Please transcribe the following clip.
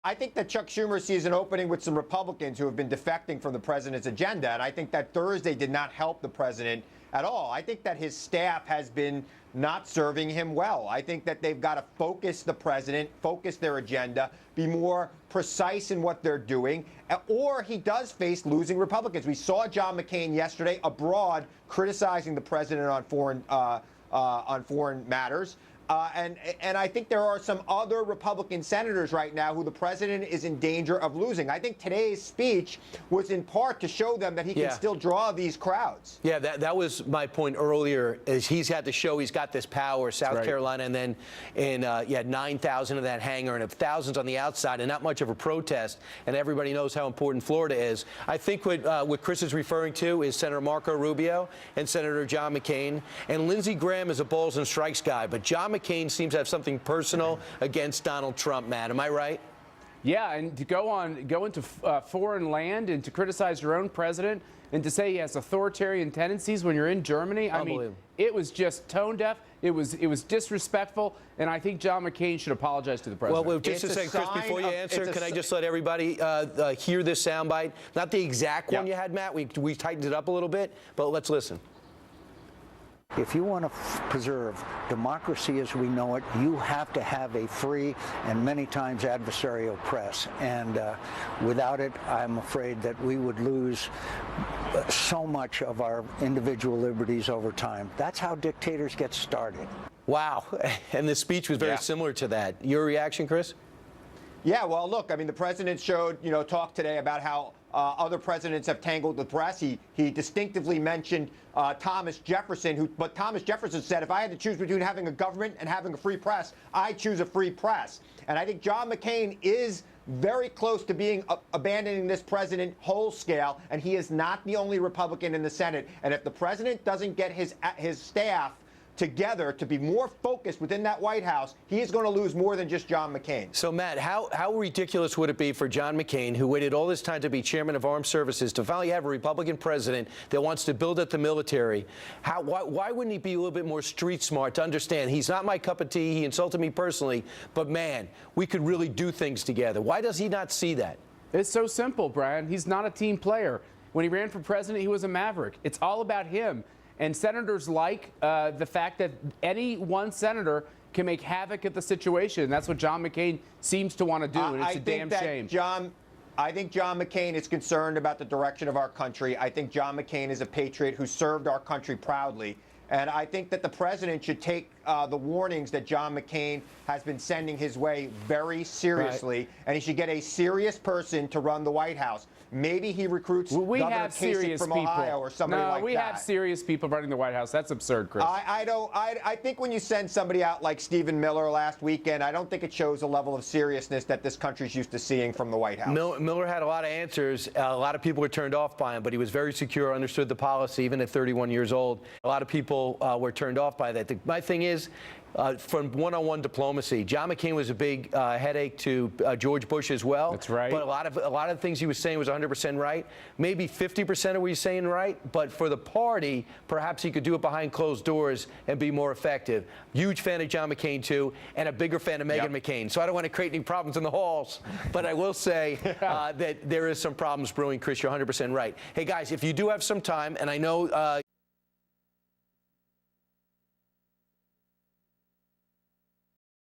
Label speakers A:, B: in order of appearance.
A: I think that Chuck Schumer sees an opening with some Republicans who have been defecting from the president's agenda. And I think that Thursday did not help the president at all. I think that his staff has been not serving him well. I think that they've got to focus the president, focus their agenda, be more precise in what they're doing, or he does face losing Republicans. We saw John McCain yesterday abroad criticizing the president on foreign matters. And I think there are some other Republican senators right now who the president is in danger of losing. I think today's speech was in part to show them that he can still draw these crowds.
B: Yeah, that was my point earlier, is he's had to show he's got this power, South Carolina, and then in, 9,000 of that hangar and thousands on the outside and not much of a protest, and everybody knows how important Florida is. I think what Chris is referring to is Senator Marco Rubio and Senator John McCain, and Lindsey Graham is a balls and strikes guy, but John McCain seems to have something personal against Donald Trump, Matt. Am I right?
C: Yeah, and to go into foreign land and to criticize your own president and to say he has authoritarian tendencies when you're in Germany, I mean, it was just tone deaf. It was disrespectful, and I think John McCain should apologize to the president.
B: Well, just a second, Chris, before you answer, can I just let everybody hear this soundbite? Not the exact one you had, Matt. We tightened it up a little bit, but let's listen.
D: If you want to preserve democracy as we know it, you have to have a free and many times adversarial press. And without it, I'm afraid that we would lose so much of our individual liberties over time. That's how dictators get started.
B: Wow. And the speech was very similar to that. Your reaction, Chris?
A: Yeah, well, look, I mean, the president talked today about how other presidents have tangled the press. He distinctively mentioned Thomas Jefferson, but Thomas Jefferson said, if I had to choose between having a government and having a free press, I choose a free press. And I think John McCain is very close to being abandoning this president whole scale, and he is not the only Republican in the Senate. And if the president doesn't get his staff together to be more focused within that White House, he is going to lose more than just John McCain.
B: So, Matt, how ridiculous would it be for John McCain, who waited all this time to be chairman of armed services, to finally have a Republican president that wants to build up the military? Why wouldn't he be a little bit more street smart to understand he's not my cup of tea, he insulted me personally, but, man, we could really do things together? Why does he not see that?
C: It's so simple, Brian. He's not a team player. When he ran for president, he was a maverick. It's all about him. And senators like the fact that any one senator can make havoc at the situation. And that's what John McCain seems to want to do, and it's a damn shame.
A: I think John McCain is concerned about the direction of our country. I think John McCain is a patriot who served our country proudly. And I think that the president should take the warnings that John McCain has been sending his way very seriously, and he should get a serious person to run the White House. Maybe he recruits Governor Kasich from Ohio or somebody like that.
C: No, we have serious people running the White House. That's absurd, Chris.
A: I think when you send somebody out like Stephen Miller last weekend, I don't think it shows a level of seriousness that this country's used to seeing from the White House.
B: Miller had a lot of answers. A lot of people were turned off by him, but he was very secure, understood the policy, even at 31 years old. A lot of people were turned off by that. My thing is, from one-on-one diplomacy, John McCain was a big headache to George Bush as well.
C: That's right.
B: But a lot of the things he was saying was 100% right. Maybe 50% of what he's saying right. But for the party, perhaps he could do it behind closed doors and be more effective. Huge fan of John McCain too, and a bigger fan of Meghan McCain. So I don't want to create any problems in the halls, but I will say that there is some problems brewing. Chris, you're 100% right. Hey guys, if you do have some time, and I know